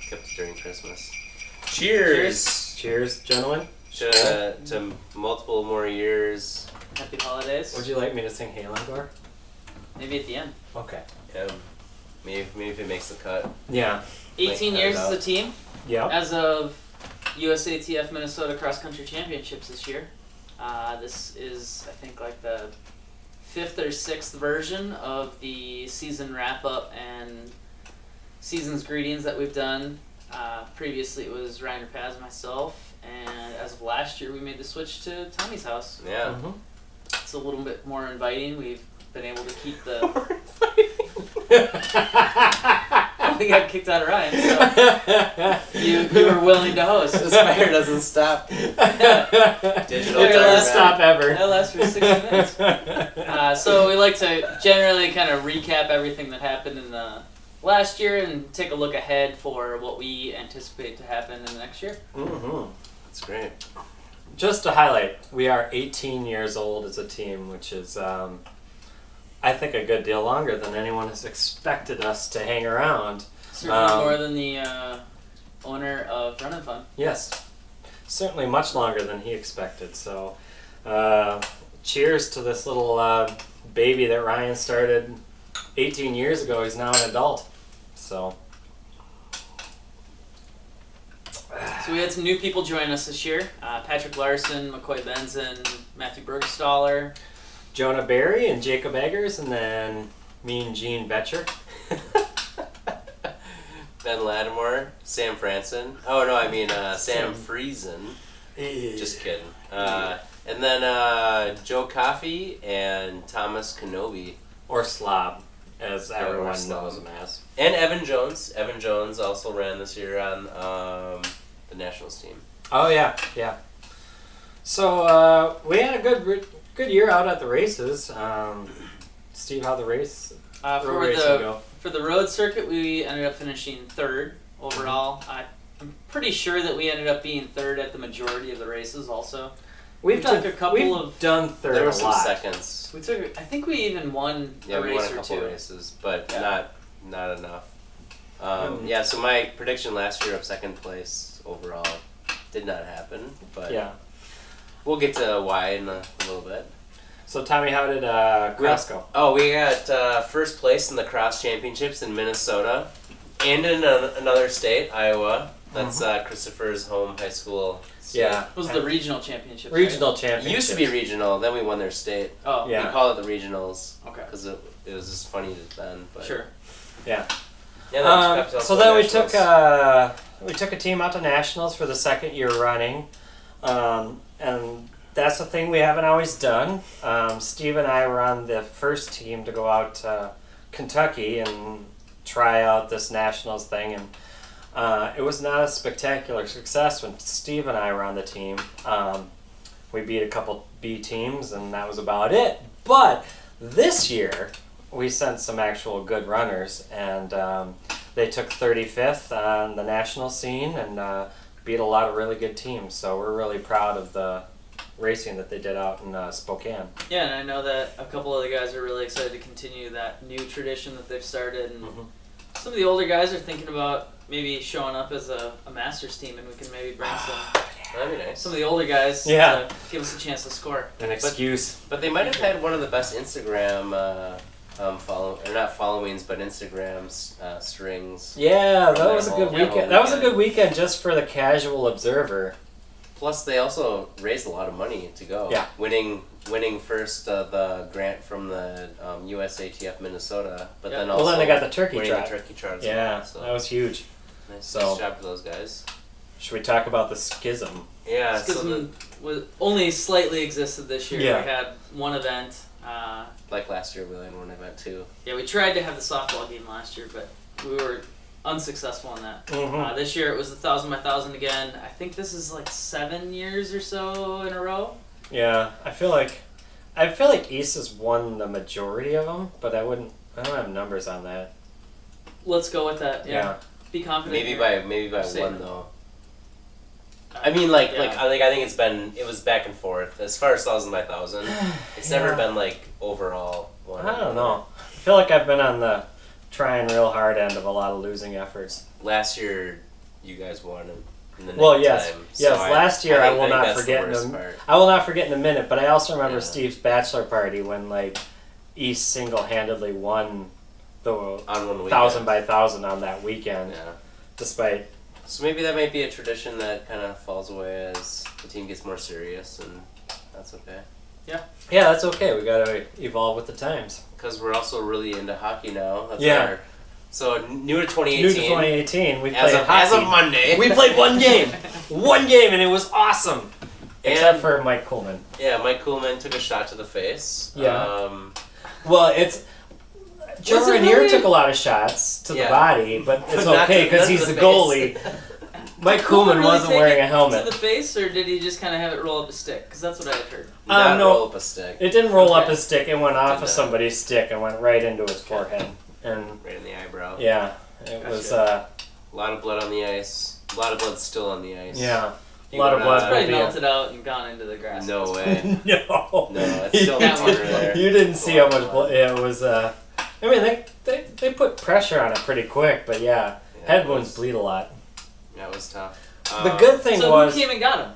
Kept during Christmas. Cheers! Cheers, gentlemen. To multiple more years. Happy holidays. Would you like me to sing Hail and Gore? Maybe at the end. Okay. Maybe if it makes the cut. Yeah. 18 years as a team. Yep. As of USATF Minnesota Cross Country Championships this year. This is, I think, like the 5th or 6th version of the season wrap-up and season's greetings that we've done. Previously it was Ryan Paz and myself, and as of last year we made the switch to Tommy's house. Yeah. Mm-hmm. It's a little bit more inviting. We've been able to keep the... We got kicked out of Ryan, so you were willing to host. This fire doesn't stop. Digital It doesn't stop ever. That lasts for 60 minutes. So we like to generally kind of recap everything that happened in the last year and take a look ahead for what we anticipate to happen in the next year. Mm-hmm. That's great. Just to highlight, we are 18 years old as a team, which is, I think, a good deal longer than anyone has expected us to hang around. Certainly more than the owner of Run and Fun. Yes. Certainly much longer than he expected. So, cheers to this little baby that Ryan started 18 years ago. He's now an adult. So we had some new people join us this year. Patrick Larson, McCoy Benson, Matthew Bergstaller. Jonah Berry and Jacob Eggers, and then me and Gene Betcher. Ben Lattimore, Sam Franson. Oh no, I mean Sam Friesen. Just kidding. And then Joe Coffey and Thomas Kenobi. Or Slob, as everyone Slob. knows him as. And Evan Jones. Evan Jones also ran this year on the Nationals team. Oh yeah, yeah. So we had a good year out at the races. Steve, how the race? For the road circuit, we ended up finishing 3rd overall. I'm pretty sure that we ended up being 3rd at the majority of the races. Also, We've done third There a were some lot. seconds. I think we even won a we race won a or couple two. races, but Yeah. not enough. Yeah, so my prediction last year of 2nd place overall did not happen, but Yeah. we'll get to why in a little bit. So Tommy, how did cross go? Oh, we got 1st place in the cross championships in Minnesota, and in another state, Iowa. That's Christopher's home high school. State. Yeah. It was the regional championship. Regional It championship. used to be regional, then we won their state. Oh, Yeah. We call it the regionals okay. because it was just funny then. But Sure. Yeah. Yeah. So then we took a team out to nationals for the 2nd year running, and that's the thing we haven't always done. Steve and I were on the first team to go out to Kentucky and try out this nationals thing, and it was not a spectacular success when Steve and I were on the team. We beat a couple B teams, and that was about it. But this year, we sent some actual good runners, and they took 35th on the national scene and beat a lot of really good teams. So we're really proud of the racing that they did out in Spokane. Yeah, and I know that a couple of the guys are really excited to continue that new tradition that they've started. And some of the older guys are thinking about maybe showing up as a Masters team, and we can maybe bring That'd be nice. some of the older guys Yeah. to give us a chance to score. An excuse. But they might have had one of the best Instagram not followings, but Instagram strings. Yeah, that was a good Yeah, weekend. That was a good weekend just for the casual observer. Plus, they also raised a lot of money to go. Yeah. Winning first the grant from the USATF Minnesota, but Yeah. then Well, also then they got the turkey winning trot. the turkey trot. as Yeah, well, so that was huge. nice so- job for those guys. Should we talk about the schism? Yeah. So Schism was only slightly existed this year. Yeah. We had one event. like last year, we only had one event too. Yeah, we tried to have the softball game last year, but we were unsuccessful in that. Mhm. This year it was the 1,000 by 1,000 again. I think this is like 7 years or so in a row. Yeah, I feel like East has won the majority of them, but I don't have numbers on that. Let's go with that. Yeah. Be confident. Maybe by Same. one though. I mean, like Yeah. I think it was back and forth as far as 1,000 by 1,000. It's never been like overall one. I don't know. I feel like I've been on the trying real hard end of a lot of losing efforts. Last year, you guys won in the Well, nick yes, time. yes. So Last year I think will not that's the forget. worst part. I will not forget in a minute. But I also remember Yeah. Steve's bachelor party when like East single-handedly won the On one weekend. 1,000 by 1,000 on that weekend, Yeah. despite. So maybe that might be a tradition that kind of falls away as the team gets more serious, and that's okay. Yeah, that's okay. We gotta evolve with the times. Because we're also really into hockey now. That's Yeah. So new to 2018. New to 2018, we As played of, as hockey. of Monday. We played one game, and it was awesome. Except And- for Mike Coleman. Yeah, Mike Kuhlman took a shot to the face. Yeah. Well, it's. Joe Was it Rainier really? took a lot of shots to the Yeah. body, but it's But not okay to- because not to he's the the face. goalie. Mike Coleman Koeman really wasn't take wearing it a helmet. to the face, or did he just kind of have it roll up his stick? Because that's what I had heard. Not no. roll up a stick. It didn't roll up Okay. his stick. It went off Did of not. somebody's stick and went right into his forehead. And Right in the eyebrow. yeah, it Gotcha. was A lot of blood on the ice. A lot of blood still on the ice. yeah, a You lot of would, blood. Probably will be melted out and gone into the grass. No way. No, No, it's still That under much there. you didn't It's a see lot how of much blood. Yeah, it was. I mean, they put pressure on it pretty quick, but yeah, Yeah, head it wounds was- bleed a lot. That was tough. The good thing So was, who came and got him?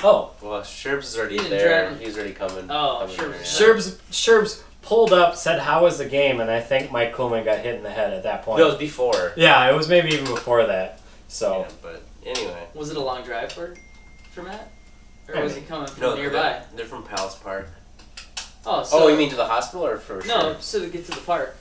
oh, Well, Sherbs is already He didn't there. drag him. He's already coming. Oh, coming Sherbs. there, yeah. Sherbs pulled up, said, "How was the game?" And I think Mike Koeman got hit in the head at that point. No, it was before. Yeah, it was maybe even before that. So Yeah, but anyway. Was it a long drive for Matt? Or I was mean, he coming from No, nearby? they're from Palace Park. Oh, so Oh, you mean to the hospital or for no, Sherbs? so to get to the park.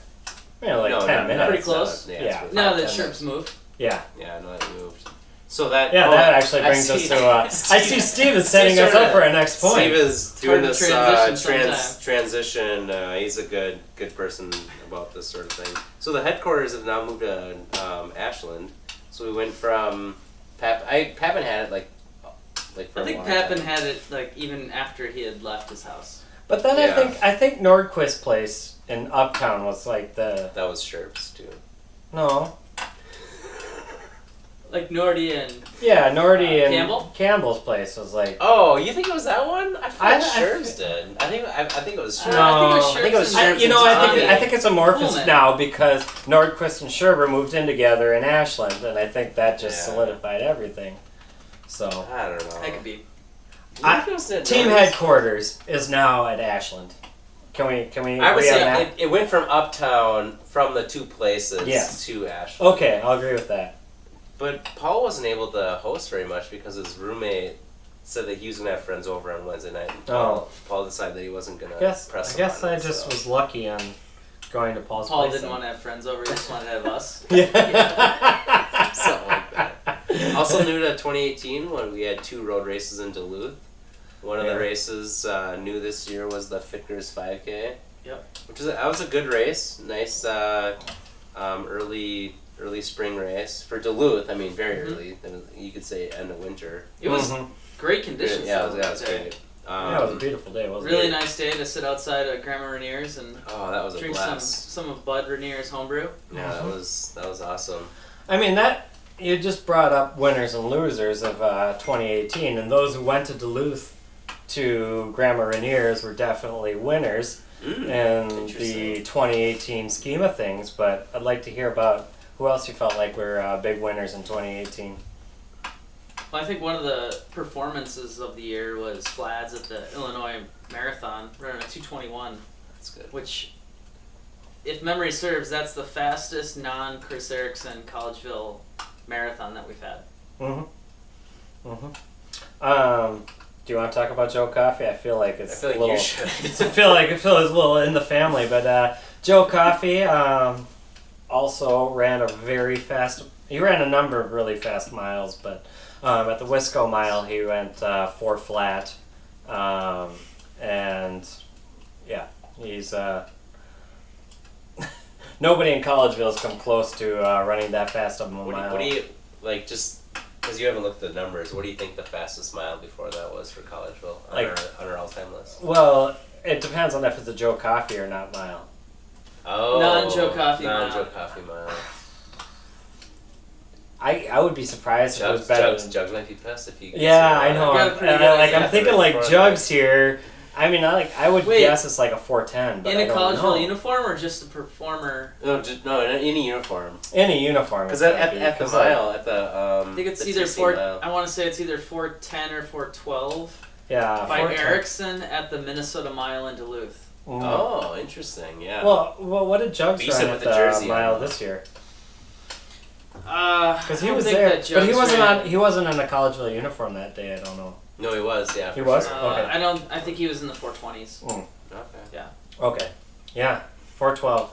like No, 10 no, minutes. Pretty close. Yeah, Yeah. it's Now about that 10 Sharps moved. Yeah, Yeah, no, that moved. So that yeah. oh, That actually I brings us see- to. I see Steve is setting Steve's us up trying for to- our next point. Steve is doing hard to this transition transition. He's a good person about this sort of thing. So the headquarters have now moved to Ashland. So we went from Pappin had it like for I a think long Pappin time. had it like even after he had left his house. But then Yeah. I think Nordquist's place in Uptown was like the That was Sherbs too. no. Like Nordy and Yeah, Nordy and Campbell? Campbell's place was like. Oh, you think it was that one? I I- thought I- Sherbs did. I think it was Sherbs. No, I think it was Sharps You know, and I Tommy. think it's amorphous Coleman. now because Nordquist and Scherber moved in together in Ashland, and I think that just Yeah. solidified everything. So I don't know. That could be. You think it was at team Nordy's? headquarters is now at Ashland. Can we I would agree on say that? it went from Uptown from the two places Yes. to Ashland. Okay, I'll agree with that. But Paul wasn't able to host very much because his roommate said that he was gonna have friends over on Wednesday night. And Paul decided that he wasn't gonna press I guess him on I it, just so. was lucky on going to Paul's Paul place. didn't want to have friends over. He just wanted to have us. Yeah. Something like that. Also new to 2018 when we had 2 road races in Duluth. One of Yeah. the races new this year was the Fickers 5K. Yep. That was a good race. Nice early spring race for Duluth. I mean, very early. You could say end of winter. It was Mhm. great conditions. Yeah, though, it was that day. great. Yeah, it was a beautiful day, wasn't Really it? nice day to sit outside at Grandma Rainier's and Oh, that was a drink blast. some of Bud Rainier's homebrew. Yeah, that was awesome. I mean, that you just brought up winners and losers of 2018, and those who went to Duluth to Grandma Rainier's were definitely winners in the Interesting. 2018 scheme of things. But I'd like to hear about who else you felt like were big winners in 2018. Well, I think one of the performances of the year was Flads at the Illinois Marathon, running a 2:21, That's good. which, if memory serves, that's the fastest non-Chris Erickson Collegeville marathon that we've had. Do you want to talk about Joe Coffey? I feel like I it's feel like a little. you should. I feel like it's a little in the family, but Joe Coffey also ran a very fast. He ran a number of really fast miles, but at the Wisco mile he went 4 flat, and yeah, he's nobody in Collegeville has come close to running that fast of a mile. What do you like? Just because you haven't looked at the numbers, what do you think the fastest mile before that was for Collegeville on our all-time list? Well, it depends on if it's a Joe Coffey or not mile. Oh, Non-Joe Coffey non-Joe mile. Coffey mile. I would be surprised if it was better than Jugs might be pissed if you. Yeah, I know. Got a pretty good idea. I'm thinking like Front Jugs here. I mean, I would Wait. guess it's like a 4:10, but In I a don't Collegeville know. uniform or just a performer? No, in any uniform. Any uniform. Because it's at gotta be, the 'cause, mile, at the I think it's the either TC 4. mile. I want to say it's either 4:10 or 4:12 yeah, by 4:10. Erickson at the Minnesota Mile in Duluth. Mm. Oh, interesting. Yeah. Well, what did Jugs But you said run at with the the jersey mile on. this year? Because He was there, but he wasn't in a Collegeville uniform that day. I don't know. No, he was. Yeah. He for was? Sure. Okay. I think he was in the 420s. Okay. Okay, yeah, 4:12.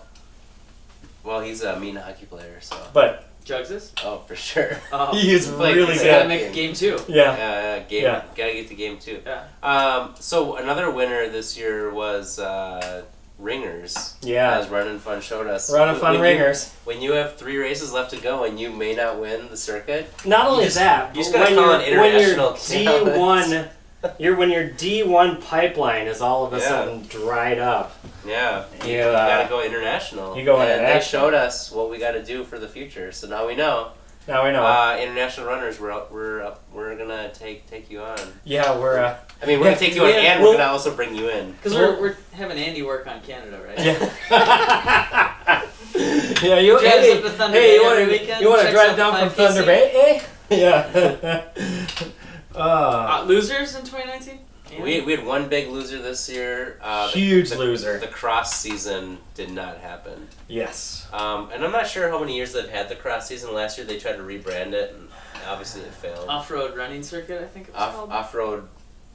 Well, he's a mean hockey player, so. But Jugs is? Oh, for sure. Oh. he is Like, really he's Gotta good. make game 2. Yeah. Game. Yeah. Gotta get to game 2. Yeah. So another winner this year was Ringers. Yeah. As Run and Fun showed us. Run and Fun When Ringers. When you have 3 races left to go and you may not win the circuit, Not only just- that, you just but gotta when call you're, an when international your D1, when your D1 pipeline is all of a Yeah. sudden dried up. yeah, you You, gotta go international. you go and international. they showed us what we gotta do for the future. So now we know. Now we know. International runners, we're gonna take you on. Yeah, we're I mean, we're gonna take you on, Yeah, and we'll- we're gonna also bring you in. Because we're having Andy work on Canada, right? yeah. Yeah, you Drives hey, up to Thunder hey, Bay you want every to weekend, you want to checks drive out down from 5KC? Thunder Bay? Eh? Yeah. Losers in 2019? We had one big loser this year. Huge loser. The cross season did not happen. Yes. And I'm not sure how many years they've had the cross season. Last year they tried to rebrand it, and obviously it failed. Off-road running circuit, I think it was called.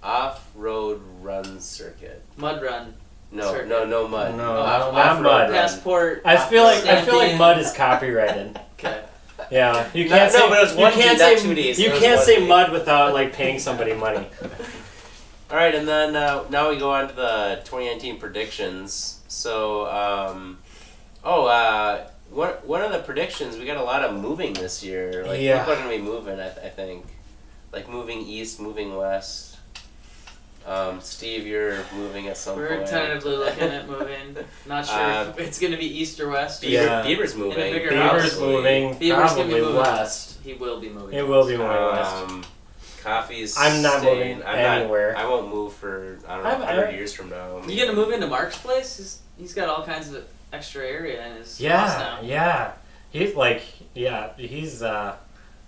Off-road run circuit. Mud run. No, Circuit. no mud. No, Off- not off-road mud. run. Passport. I feel like Stamping. mud is copyrighted. Okay. Yeah, you No, can't no, say but it was you one can't D, not say 2 Ds. you It was can't one say D. mud without like paying somebody money. All right, and then now we go on to the 2019 predictions. So, one of the predictions, we got a lot of moving this year. Like Yeah. people are gonna be moving, I think, like moving east, moving west. Steve, you're moving at some We're point. tentatively looking at moving. Not sure if it's going to be east or west. Yeah. Bieber's moving. In a bigger Beaver's house. moving Beaver's gonna be probably moving west. He will be moving. It will be moving Um, west. Coffee's I'm not staying. moving I'm anywhere. I won't move for, I don't know, I'm- 100 years from now. You gonna move into Mark's place? He's got all kinds of extra area in his house Yeah, now. yeah.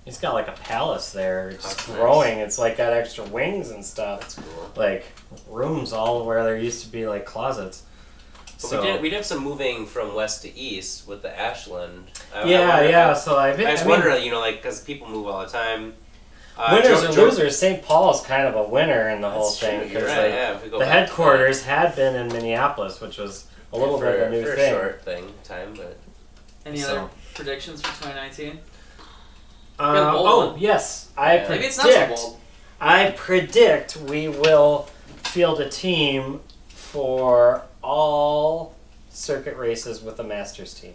He's got like a palace there. It's That's nice. growing. It's like got extra wings and stuff. That's cool. Like rooms all where there used to be like closets. But So we did have some moving from west to east with the Ashland. I yeah. wonder- So I I just wonder, because people move all the time. winners Joe- or Joe- losers. St. Paul's kind of a winner in the whole That's true, thing you're because right, yeah, if we go the back to headquarters had been in Minneapolis, which was a little bit of a new for thing. a short time, but Any So. other predictions for 2019? Uh, Got a bold oh one. yes, I Yeah. Maybe predict. it's not so bold. I predict we will field a team for all circuit races with a Masters team.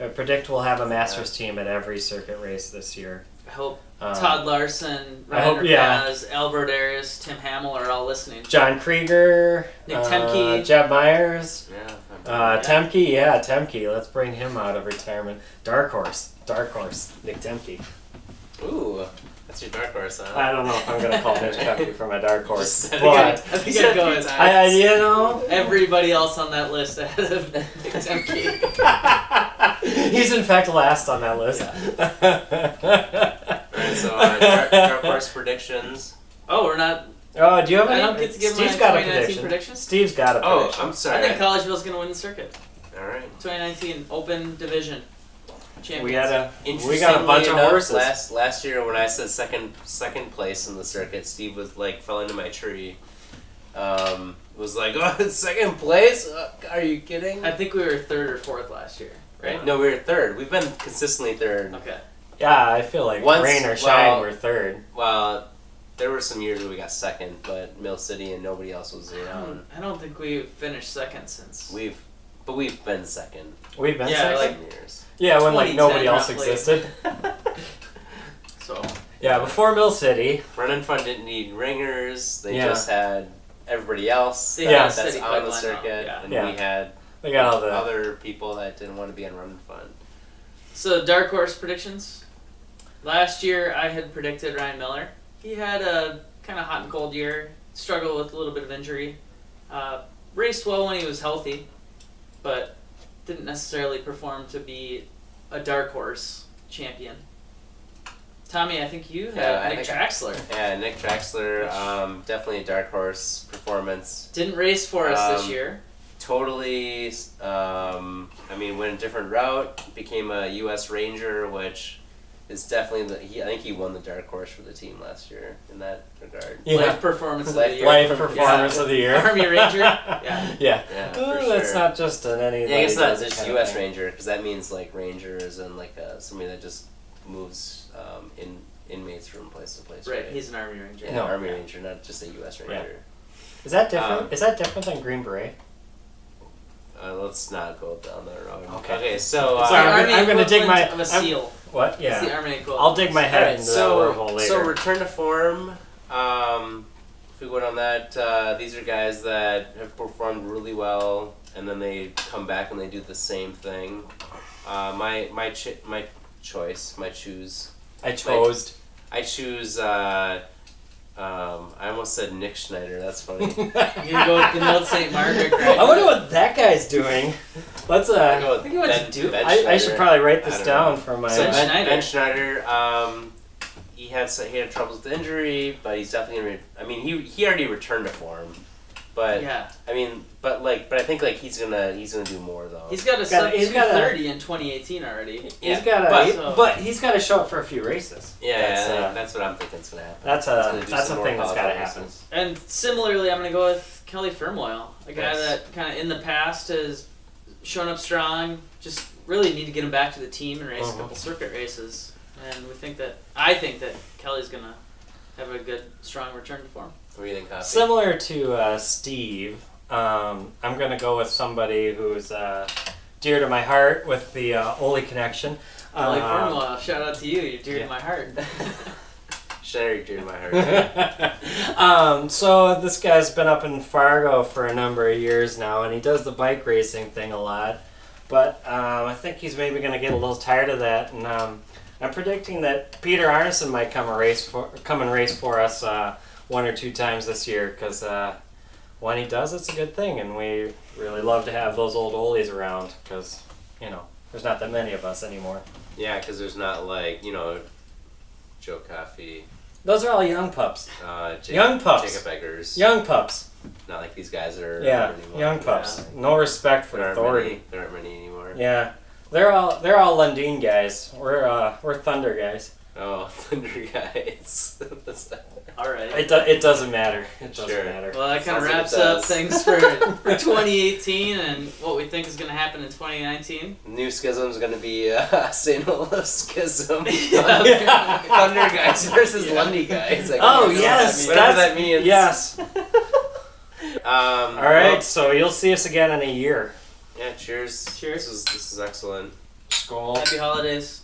I predict we'll have a Masters team at every circuit race this year. I hope Um, Todd Larson, I hope- Ryan yeah. Paz, Albert Arias, Tim Hamill are all listening. John Krieger, Nick Temke. Jeb Myers, yeah. Temke. Let's bring him out of retirement. Dark horse, Nick Temke. Ooh, that's your dark horse, huh? I don't know if I'm gonna call Nick Temke for my dark horse, Just said it. but I think I'd go with I everybody else on that list ahead of Nick Temke. he's in fact last on that list. Alright, so dark horse predictions. Oh, we're not. Oh, do you have I any? don't get to give Steve's my got a 2019 prediction. predictions? Steve's got a Oh, prediction. I'm I sorry. think Collegeville's going to win the circuit. Alright. 2019 Open Division champions. We got a Interestingly bunch of enough, horses. Last year when I said second place in the circuit, Steve was like fell into my tree. Was like, oh, second place? Are you kidding? I think we were third or fourth last year, right? No, we were third. We've been consistently third. Okay. Yeah, I feel like Once- rain or shine, well- we're third. Well, there were some years where we got second, but Mill City and nobody else was around. I don't think we finished second since. We've been second We've been Yeah, second. like- some years. Yeah, when like 2010 nobody else roughly. existed. So Yeah, before Mill City. Run and Fun didn't need ringers. They Yeah. just had everybody else They had a that's city on the pipeline circuit, now, yeah. and Yeah. we had We got all the other people that didn't want to be on Run and Fun. So dark horse predictions. Last year I had predicted Ryan Miller. He had a kind of hot and cold year. Struggled with a little bit of injury. Raced well when he was healthy, but didn't necessarily perform to be a dark horse champion. Tommy, I think you had Nick Traxler. Yeah, Nick Traxler, definitely a dark horse performance. Didn't race for us this year. Totally, went a different route, became a U.S. Ranger, which is definitely I think he won the dark horse for the team last year in that regard. Yeah. Life performance of the year. Life performance of the year. Army Ranger. Yeah. Yeah. For sure. That's not just an any. Yeah, it's not just U.S. Ranger, because that means like Rangers and like somebody that just moves inmates from place to place. Right. He's an Army Ranger. Yeah, Army Ranger, not just a U.S. Ranger. Yeah. Is that different? Is that different than Green Beret? Let's not go down that road. Okay. So I'm going to dig my of a seal. What? Yeah. It's the Army equivalent. I'll dig my head into that wormhole later. So return to form. If we go on that, these are guys that have performed really well, and then they come back and they do the same thing. I choose. I almost said Nick Schneider. That's funny. You're gonna go with Benilde St. Margaret. Right? I wonder what that guy's doing. Let's I go with think he went to Duke. I should probably write this down for my. So Ben Schneider. He had troubles with the injury, but he's definitely gonna. He already returned to form, but yeah. But I think like he's gonna do more though. He's got a sub 230 in 2018 already. He's got he's got to show up for a few races. Yeah, that's what I'm thinking is gonna happen. That's a thing that's got to happen. And similarly, I'm gonna go with Kelly Firmoil, a guy that kind of in the past has shown up strong. Just really need to get him back to the team and race a couple circuit races. And I think that Kelly's gonna have a good, strong return to form. What do you think, Coffee? Similar to Steve, I'm going to go with somebody who's dear to my heart with the Ole connection. Kelly Firmoil, shout out to you. You're dear to my heart. Sherry, dear to my heart. So this guy's been up in Fargo for a number of years now, and he does the bike racing thing a lot. But I think he's maybe going to get a little tired of that, and I'm predicting that Peter Arneson might come and race for us one or two times this year, because when he does, it's a good thing, and we really love to have those old Olies around, because there's not that many of us anymore. Yeah, because there's not like Joe Coffey. Those are all young pups. Jacob pups. Jacob Eggers. Young pups. Not like these guys are. Young pups. Yeah. No respect for authority. There aren't many anymore. Yeah. They're all Lundin guys. We're Thunder guys. Oh, Thunder guys. All right. It doesn't matter. It doesn't matter. Well, that kind of wraps up things for 2018 and what we think is going to happen in 2019. New schism is going to be St. Olaf schism. Thunder guys versus Lundy guys. Yes, whatever that means. Yes. All right, so you'll see us again in a year. Yeah, cheers. Cheers. This is excellent. Skål. Happy holidays.